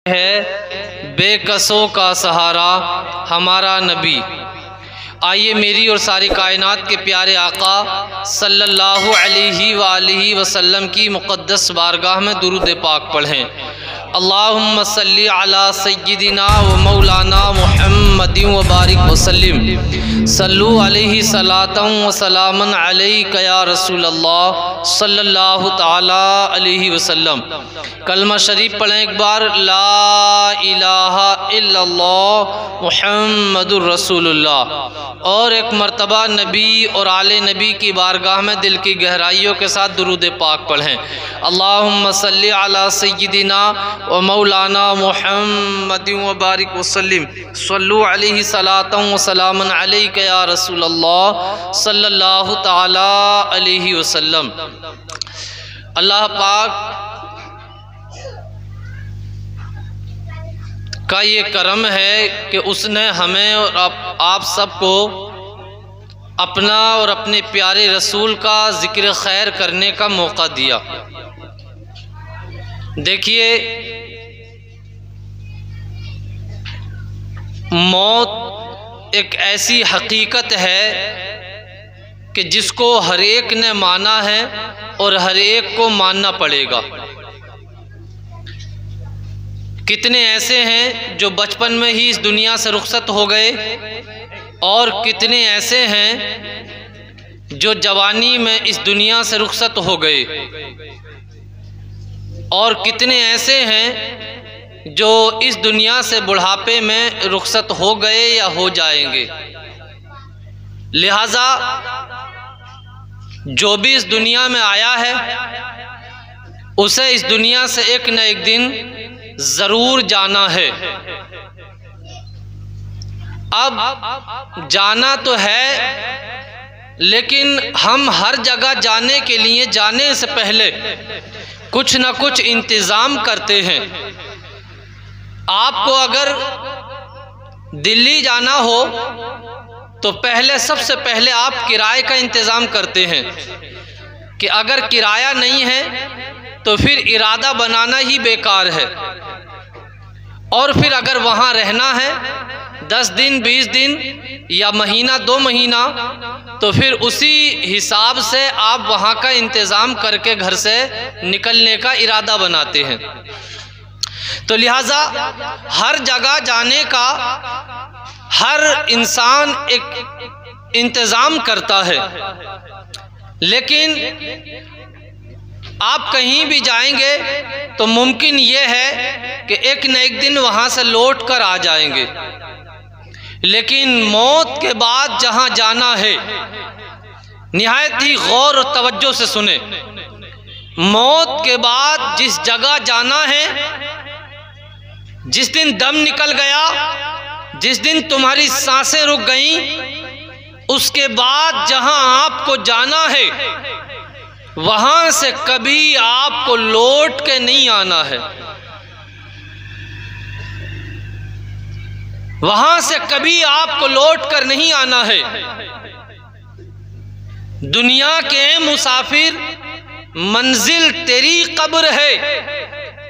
है बेकसों का सहारा हमारा नबी। आइए मेरी और सारी कायनात के प्यारे आका सल्लल्लाहु अलैहि वसल्लम की मुक़द्दस बारगाह में दुरूद पाक पढ़ें। अल्लाहुम्मा सल्ली अला सय्यिदिना व मौलाना मुहम्मदिन व बारिक वसल्लिम सल्लु अलैहि सलातन व सलामन अलैका या रसूल अल्लाह सल्लल्लाहु ताला अलैहि वसल्लम। कलमा शरीफ पढ़ें एक बार, ला इलाहा इल्लल्लाह मुहम्मदुर रसूलुल्लाह। और एक मर्तबा नबी और आले नबी की बारगाह में दिल की गहराइयों के साथ दुरूद पाक पढ़ें। अल्लाहुम्मा सल्ली अला सय्यिदिना व मौलाना मुहम्मदिन व बारिक वसल्लिम सल्लु अलैहि सलातन व सलामन अलैका या रसूल अल्लाह सल्लल्लाहु ताला अलैहि वसल्लम। अल्लाह पाक का ये करम है कि उसने हमें और आप सबको अपना और अपने प्यारे रसूल का ज़िक्र खैर करने का मौका दिया। देखिए, मौत एक ऐसी हकीकत है कि जिसको हर एक ने माना है और हर एक को मानना पड़ेगा। कितने ऐसे हैं जो बचपन में ही इस दुनिया से रुखसत हो गए और कितने ऐसे हैं जो जवानी में इस दुनिया से रुखसत हो गए और कितने ऐसे हैं जो इस दुनिया से बुढ़ापे में रुखसत हो गए या हो जाएंगे। लिहाजा जो भी इस दुनिया में आया है उसे इस दुनिया से एक न एक दिन ज़रूर जाना है। अब जाना तो है, लेकिन हम हर जगह जाने के लिए जाने से पहले कुछ न कुछ इंतज़ाम करते हैं। आपको अगर दिल्ली जाना हो तो पहले सबसे पहले आप किराए का इंतज़ाम करते हैं कि अगर किराया नहीं है तो फिर इरादा बनाना ही बेकार है। और फिर अगर वहाँ रहना है 10 दिन 20 दिन या महीना 2 महीना तो फिर उसी हिसाब से आप वहाँ का इंतज़ाम करके घर से निकलने का इरादा बनाते हैं। तो लिहाजा हर जगह जाने का हर इंसान एक इंतज़ाम करता है, लेकिन आप कहीं भी जाएंगे तो मुमकिन ये है कि एक न एक दिन वहाँ से लौट कर आ जाएंगे। लेकिन मौत के बाद जहाँ जाना है, निहायत ही गौर और तवज्जो से सुने, मौत के बाद जिस जगह जाना है, जिस दिन दम निकल गया, जिस दिन तुम्हारी सांसें रुक गईं, उसके बाद जहाँ आपको जाना है वहां से कभी आपको लौट के नहीं आना है। वहां से कभी आपको लौट कर नहीं आना है। दुनिया के मुसाफिर, मंजिल तेरी कब्र है,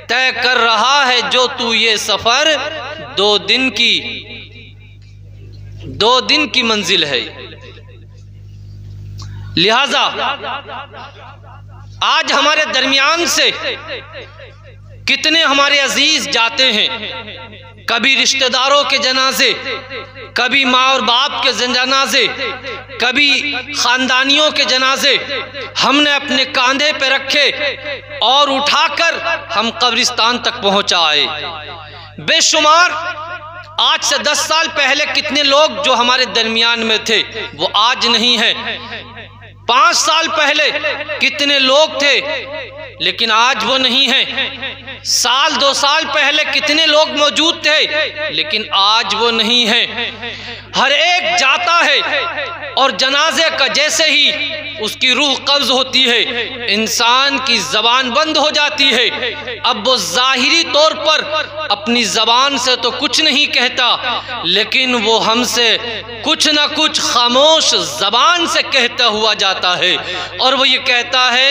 तय कर रहा है जो तू ये सफर 2 दिन की मंजिल है। लिहाजा आज हमारे दरमियान से कितने हमारे अजीज जाते हैं, कभी रिश्तेदारों के जनाजे, कभी माँ और बाप के जनाजे, कभी खानदानियों के जनाजे हमने अपने कांधे पे रखे और उठाकर हम कब्रिस्तान तक पहुंचाए। बेशुमार आज से 10 साल पहले कितने लोग जो हमारे दरमियान में थे वो आज नहीं है। 5 साल पहले कितने लोग थे लेकिन आज वो नहीं है। 2 साल पहले कितने लोग मौजूद थे लेकिन आज वो नहीं है। हर एक जाता है और जनाजे का जैसे ही उसकी रूह कब्ज होती है, इंसान की ज़बान बंद हो जाती है। अब वो ज़ाहिरी तौर पर अपनी ज़बान से तो कुछ नहीं कहता, लेकिन वो हमसे कुछ ना कुछ खामोश ज़बान से कहता हुआ जाता जाता है और वो ये कहता है,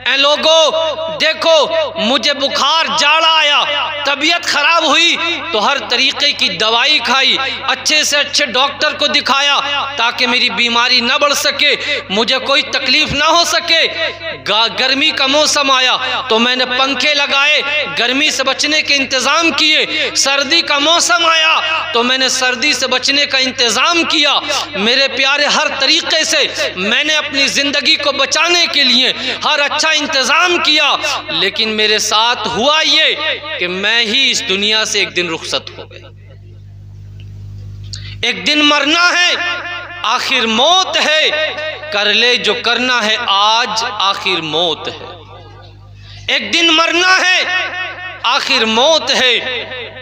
ऐ लोगों देखो, मुझे बुखार जाड़ा आया, तबीयत खराब हुई तो हर तरीके की दवाई खाई, अच्छे से अच्छे डॉक्टर को दिखाया ताकि मेरी बीमारी न बढ़ सके, मुझे कोई तकलीफ ना हो सके। गर्मी का मौसम आया तो मैंने पंखे लगाए, गर्मी से बचने के इंतज़ाम किए। सर्दी का मौसम आया तो मैंने सर्दी से बचने का इंतज़ाम किया। मेरे प्यारे, हर तरीके से मैंने अपनी ज़िंदगी को बचाने के लिए हर अच्छा इंतज़ाम किया, लेकिन मेरे साथ हुआ ये कि मैं ही इस दुनिया से एक दिन रुखसत हो गया। एक दिन मरना है, आखिर मौत है, कर ले जो करना है आज, आखिर मौत है। एक दिन मरना है, आखिर मौत है,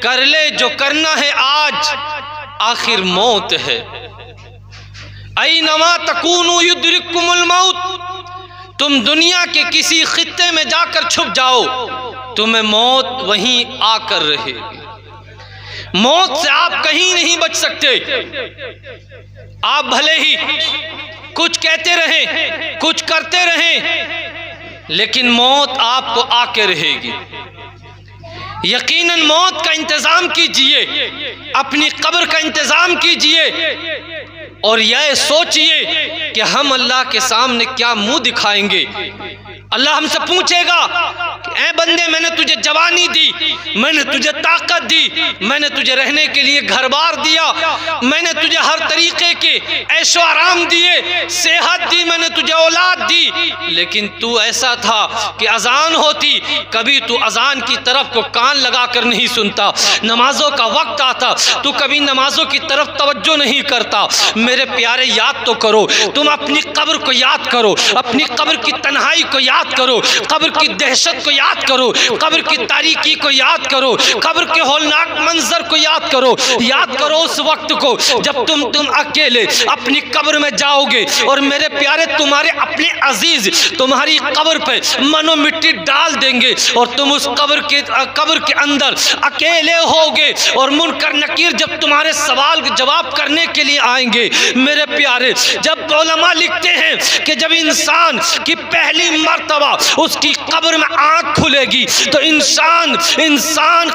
कर ले जो करना है आज, आखिर मौत है। ऐनमा तकूनु युद्रिकुमुल मौत, तुम दुनिया के किसी खित्ते में जाकर छुप जाओ, तुम्हें मौत वहीं आकर रहेगी। मौत से आप कहीं नहीं बच सकते। आप भले ही कुछ कहते रहें, कुछ करते रहें, लेकिन मौत आपको आके रहेगी। यकीनन मौत का इंतज़ाम कीजिए, अपनी कब्र का इंतज़ाम कीजिए और यह सोचिए कि हम अल्लाह के सामने क्या मुंह दिखाएंगे। अल्लाह हमसे पूछेगा कि ऐ बंदे, मैंने तुझे जवानी दी, मैंने तुझे ताकत दी, मैंने तुझे रहने के लिए घर बार दिया, मैंने तुझे हर तरीके के ऐशो आराम दिए, सेहत दी, मैंने तुझे औलाद दी, लेकिन तू ऐसा था कि अजान होती, कभी तू अजान की तरफ को कान लगा कर नहीं सुनता, नमाजों का वक्त आता तू कभी नमाजों की तरफ तवज्जो नहीं करता। मेरे प्यारे, याद तो करो, तुम अपनी कब्र को याद करो, अपनी कब्र की तन्हाई को याद करो, कब्र की दहशत को याद करो, कब्र की तारीकी को याद करो, कब्र के होलनाक मंजर को याद करो। याद करो उस वक्त को जब तुम अकेले अपनी कब्र में जाओगे और मेरे प्यारे, तुम्हारे अपने अजीज तुम्हारी कब्र पे मनो मिट्टी डाल देंगे और तुम उस कब्र के अंदर अकेले होगे और मुनकर नकीर जब तुम्हारे सवाल के जवाब करने के लिए आएंगे। मेरे प्यारे, जब उलमा लिखते हैं कि जब इंसान की पहली मर्तबा उसकी कब्र में आंख खुलेगी तो इंसान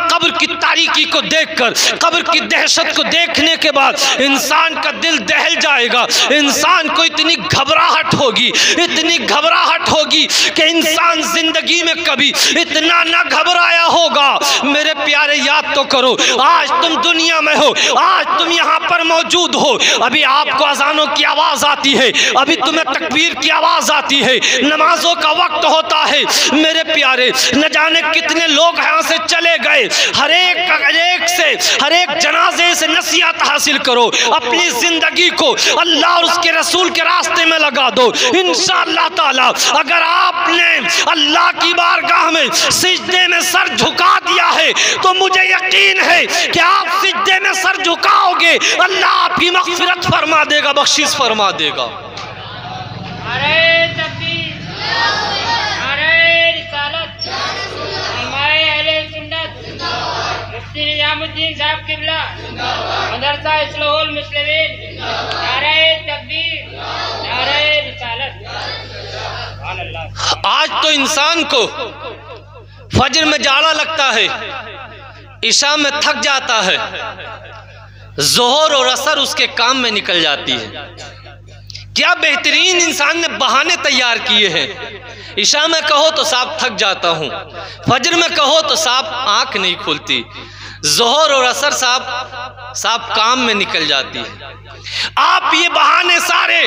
कब्र की तारीकी को देखकर, कब्र की दहशत को देखने के बाद इंसान का दिल दहल जाएगा। इंसान को इतनी घबराहट होगी, इतनी घबराहट होगी कि इंसान जिंदगी में कभी इतना ना घबराया होगा। मेरे प्यारे, याद तो करो, आज तुम दुनिया में हो, आज तुम यहाँ पर मौजूद हो, अभी आपको अजानों की आवाज आती है, अभी तुम्हें तकबीर की आवाज आती है, नमाजों का वक्त होता है। मेरे प्यारे, न जाने कितने लोग यहाँ से चले गए। हर एक जनाजे से नसीहत हासिल करो, अपनी जिंदगी को अल्लाह और उसके रसूल के रास्ते में लगा दो। इंशाअल्लाह ताला अगर आपने अल्लाह की बारगाह में सिजदे में सर झुका दिया है तो मुझे यकीन है कि आप सिजदे में सर झुकाओगे, अल्लाह आपकी मग़फ़िरत फरमा देगा, बख्शिश फरमा देगा। अरे तकबीर, अरे रिसालत, हिमाए अहले सुन्नत, मुफ्ती निज़ामुद्दीन साहब क़िबला, मदरसा इस्लाहुल मुस्लिमीन, अरे तकबीर, अरे रिसालत। आज तो इंसान को फजर में जाड़ा लगता है, इशा में थक जाता है, ज़ोहर और असर उसके काम में निकल जाती है। क्या बेहतरीन इंसान ने बहाने तैयार किए हैं। इशा में कहो तो साहब थक जाता हूँ, फजर में कहो तो साहब आंख नहीं खुलती, ज़ोहर और असर साहब काम में निकल जाती है। आप ये बहाने सारे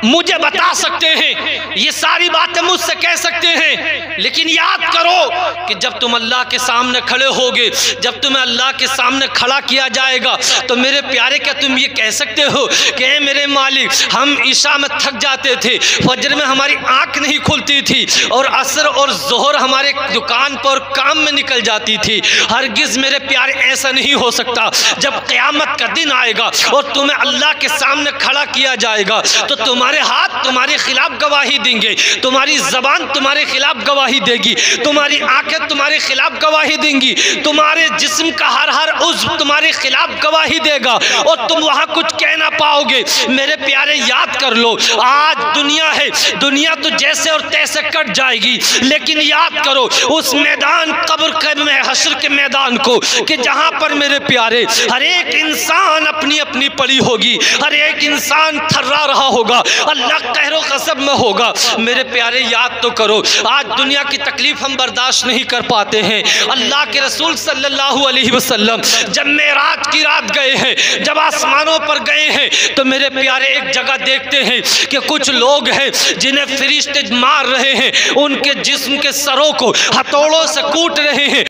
मुझे बता सकते हैं, ये सारी बातें मुझसे कह सकते हैं, लेकिन याद करो कि जब तुम अल्लाह के सामने खड़े होगे, जब तुम्हें अल्लाह के सामने खड़ा किया जाएगा तो मेरे प्यारे, क्या तुम ये कह सकते हो कि ऐ मेरे मालिक, हम ईशा में थक जाते थे, फजर में हमारी आंख नहीं खुलती थी और असर और ज़ोहर हमारे दुकान पर काम में निकल जाती थी। हरगिज़ मेरे प्यारे ऐसा नहीं हो सकता। जब क़यामत का दिन आएगा और तुम्हें अल्लाह के सामने खड़ा किया जाएगा तो तुम्हारे हाथ तुम्हारे खिलाफ गवाही देंगे, तुम्हारी जबान तुम्हारे खिलाफ गवाही देगी, तुम्हारी आंखें तुम्हारे खिलाफ गवाही देंगी, तुम्हारे जिस्म का हर उज़्व तुम्हारे खिलाफ गवाही देगा और तुम वहां कुछ कह ना पाओगे। मेरे प्यारे याद कर लो, आज दुनिया है, दुनिया तो जैसे और तैसे कट जाएगी, लेकिन याद करो उस मैदान कब्र में हश्र के मैदान को कि जहां पर मेरे प्यारे हर एक इंसान अपनी अपनी पड़ी होगी, हर एक इंसान थर्रा रहा होगा, अल्लाह कहरो कसब में होगा। मेरे प्यारे याद तो करो, आज दुनिया की तकलीफ हम बर्दाश्त नहीं कर पाते हैं। अल्लाह के रसूल सल्लल्लाहु अलैहि वसल्लम जब मेराज की रात गए हैं, जब आसमानों पर गए हैं, तो मेरे प्यारे एक जगह देखते हैं कि कुछ लोग हैं जिन्हें फरिश्ते मार रहे हैं, उनके जिस्म के सरों को हथौड़ों से कूट रहे हैं।